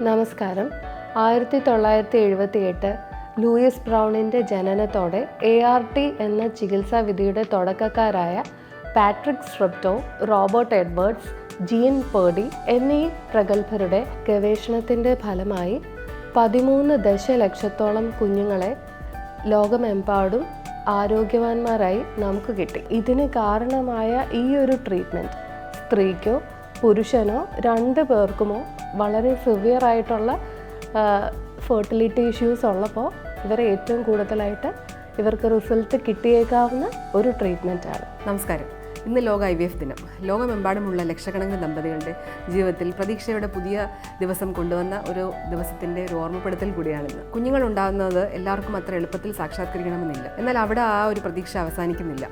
നമസ്കാരം. 1978 Luis ബ്രൗണിൻ്റെ ജനനത്തോടെ ART എന്ന ചികിത്സാവിധിയുടെ തുടക്കക്കാരായ Patrick സ്ട്രിപ്റ്റോ, Robert Edwards, gene Purdy എന്നീ പ്രഗത്ഭരുടെ ഗവേഷണത്തിൻ്റെ ഫലമായി 13 ദശലക്ഷത്തോളം കുഞ്ഞുങ്ങളെ ലോകമെമ്പാടും ആരോഗ്യവാന്മാരായി നമുക്ക് കിട്ടി. ഇതിന് കാരണമായ ഈ ഒരു ട്രീറ്റ്മെൻറ്റ് സ്ത്രീക്കോ പുരുഷനോ രണ്ടു പേർക്കുമോ വളരെ സിവിയർ ആയിട്ടുള്ള ഫെർട്ടിലിറ്റി ഇഷ്യൂസ് ഉള്ളപ്പോൾ ഇവരെ ഏറ്റവും കൂടുതലായിട്ട് ഇവർക്ക് റിസൾട്ട് കിട്ടിയേക്കാവുന്ന ഒരു ട്രീറ്റ്മെൻറ്റാണ്. നമസ്കാരം. ഇന്ന് ലോക IVF ദിനം. ലോകമെമ്പാടുമുള്ള ലക്ഷക്കണക്കിന് ദമ്പതികളുടെ ജീവിതത്തിൽ പ്രതീക്ഷയുടെ പുതിയ ദിവസം കൊണ്ടുവന്ന ഒരു ദിവസത്തിൻ്റെ ഒരു ഓർമ്മപ്പെടുത്തൽ കൂടിയാണിന്ന്. കുഞ്ഞുങ്ങൾ ഉണ്ടാകുന്നത് എല്ലാവർക്കും അത്ര എളുപ്പത്തിൽ സാക്ഷാത്കരിക്കണമെന്നില്ല. എന്നാൽ അവിടെ ആ ഒരു പ്രതീക്ഷ അവസാനിക്കുന്നില്ല.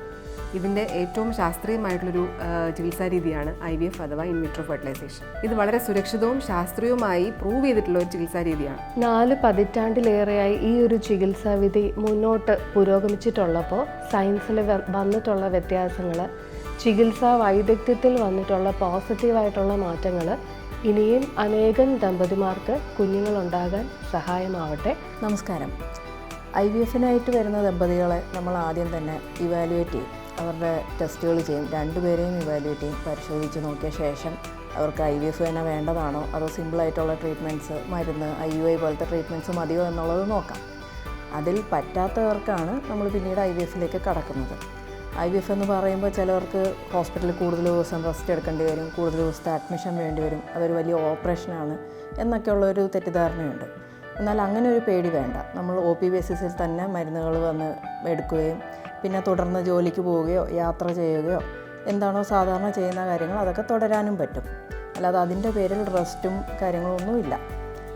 ഇതിൻ്റെ ഏറ്റവും ശാസ്ത്രീയമായിട്ടുള്ളൊരു ചികിത്സാ രീതിയാണ് IVF അഥവാ ഇൻ വിട്രോ ഫെർട്ടിലൈസേഷൻ. ഇത് വളരെ സുരക്ഷിതവും ശാസ്ത്രീയവുമായി പ്രൂവ് ചെയ്തിട്ടുള്ള ഒരു ചികിത്സാ രീതിയാണ്. 4 പതിറ്റാണ്ടിലേറെയായി ഈ ഒരു ചികിത്സാവിധി മുന്നോട്ട് പുരോഗമിച്ചിട്ടുള്ളപ്പോൾ സയൻസിൽ വന്നിട്ടുള്ള വ്യത്യാസങ്ങൾ, ചികിത്സാ വൈദഗ്ധ്യത്തിൽ വന്നിട്ടുള്ള പോസിറ്റീവായിട്ടുള്ള മാറ്റങ്ങൾ ഇനിയും അനേകം ദമ്പതിമാർക്ക് കുഞ്ഞുങ്ങളുണ്ടാകാൻ സഹായമാവട്ടെ. നമസ്കാരം. IVFനായിട്ട് വരുന്ന ദമ്പതികളെ നമ്മൾ ആദ്യം തന്നെ ഇവാലുവേറ്റ് ചെയ്യും. അവരുടെ ടെസ്റ്റുകൾ ചെയ്യും. രണ്ടുപേരെയും ഇവാലുവേറ്റ് ചെയ്യും. പരിശോധിച്ച് നോക്കിയ ശേഷം അവർക്ക് IVF തന്നെ വേണ്ടതാണോ അതോ സിമ്പിളായിട്ടുള്ള ട്രീറ്റ്മെൻറ്റ്സ്, മരുന്ന്, IUI പോലത്തെ ട്രീറ്റ്മെൻറ്റ്സ് മതിയോ എന്നുള്ളത് നോക്കാം. അതിൽ പറ്റാത്തവർക്കാണ് നമ്മൾ പിന്നീട് IVFലേക്ക് കടക്കുന്നത്. IVF എന്ന് പറയുമ്പോൾ ചിലവർക്ക് ഹോസ്പിറ്റലിൽ കൂടുതൽ ദിവസം റെസ്റ്റ് എടുക്കേണ്ടി വരും, കൂടുതൽ ദിവസത്തെ അഡ്മിഷൻ വേണ്ടി വരും, അതൊരു വലിയ ഓപ്പറേഷനാണ് എന്നൊക്കെയുള്ളൊരു തെറ്റിദ്ധാരണയുണ്ട്. എന്നാൽ അങ്ങനെ ഒരു പേടി വേണ്ട. നമ്മൾ OP ബേസിസിൽ തന്നെ മരുന്നുകൾ വന്ന് എടുക്കുകയും പിന്നെ തുടർന്ന് ജോലിക്ക് പോവുകയോ യാത്ര ചെയ്യുകയോ എന്താണോ സാധാരണ ചെയ്യുന്ന കാര്യങ്ങൾ അതൊക്കെ തുടരാനും പറ്റും. അല്ലാതെ അതിൻ്റെ പേരിൽ റെസ്റ്റും കാര്യങ്ങളൊന്നുമില്ല.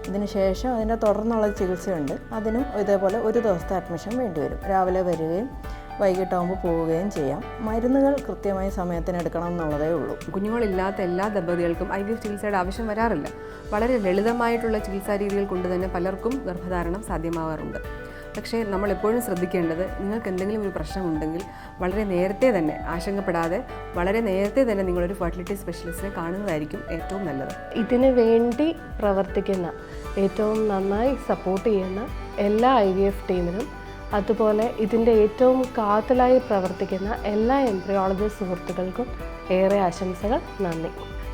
ഇതിന് ശേഷം അതിൻ്റെ തുടർന്നുള്ള ചികിത്സയുണ്ട്. അതിനും ഇതേപോലെ ഒരു ദിവസത്തെ അഡ്മിഷൻ വേണ്ടി വരും. രാവിലെ വരികയും വൈകിട്ടാകുമ്പോൾ പോവുകയും ചെയ്യാം. മരുന്നുകൾ കൃത്യമായി സമയത്തിന് എടുക്കണം എന്നുള്ളതേ ഉള്ളൂ. കുഞ്ഞുങ്ങളില്ലാത്ത എല്ലാ ദമ്പതികൾക്കും IVF ചികിത്സയുടെ ആവശ്യം വരാറില്ല. വളരെ ലളിതമായിട്ടുള്ള ചികിത്സാ രീതികൾ കൊണ്ട് തന്നെ പലർക്കും ഗർഭധാരണം സാധ്യമാവാറുണ്ട്. പക്ഷേ നമ്മൾ എപ്പോഴും ശ്രദ്ധിക്കേണ്ടത്, നിങ്ങൾക്ക് എന്തെങ്കിലും ഒരു പ്രശ്നമുണ്ടെങ്കിൽ വളരെ നേരത്തെ തന്നെ, ആശങ്കപ്പെടാതെ വളരെ നേരത്തെ തന്നെ നിങ്ങളൊരു ഫെർട്ടിലിറ്റി സ്പെഷ്യലിസ്റ്റിനെ കാണുന്നതായിരിക്കും ഏറ്റവും നല്ലത്. ഇതിനു വേണ്ടി പ്രവർത്തിക്കുന്ന, ഏറ്റവും നന്നായി സപ്പോർട്ട് ചെയ്യുന്ന എല്ലാ IVF ടീമിനും, അതുപോലെ ഇതിൻ്റെ ഏറ്റവും കാതലായി പ്രവർത്തിക്കുന്ന എല്ലാ എംബ്രിയോളജിസ്റ്റ് സുഹൃത്തുക്കൾക്കും ഏറെ ആശംസകൾ. നന്ദി.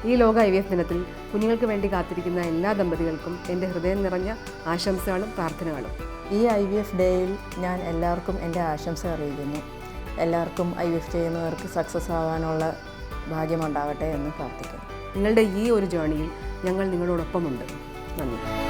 ഈ ലോക IVF ദിനത്തിൽ കുഞ്ഞുങ്ങൾക്ക് വേണ്ടി കാത്തിരിക്കുന്ന എല്ലാ ദമ്പതികൾക്കും എൻ്റെ ഹൃദയം നിറഞ്ഞ ആശംസകളും പ്രാർത്ഥനകളും. ഈ IVF ഡേയിൽ ഞാൻ എല്ലാവർക്കും എൻ്റെ ആശംസ അറിയിക്കുന്നു. എല്ലാവർക്കും IVF ചെയ്യുന്നവർക്ക് സക്സസ് ആവാനുള്ള ഭാഗ്യമുണ്ടാകട്ടെ എന്ന് പ്രാർത്ഥിക്കുന്നു. നിങ്ങളുടെ ഈ ഒരു ജേണിയിൽ ഞങ്ങൾ നിങ്ങളോടൊപ്പമുണ്ട്. നന്ദി.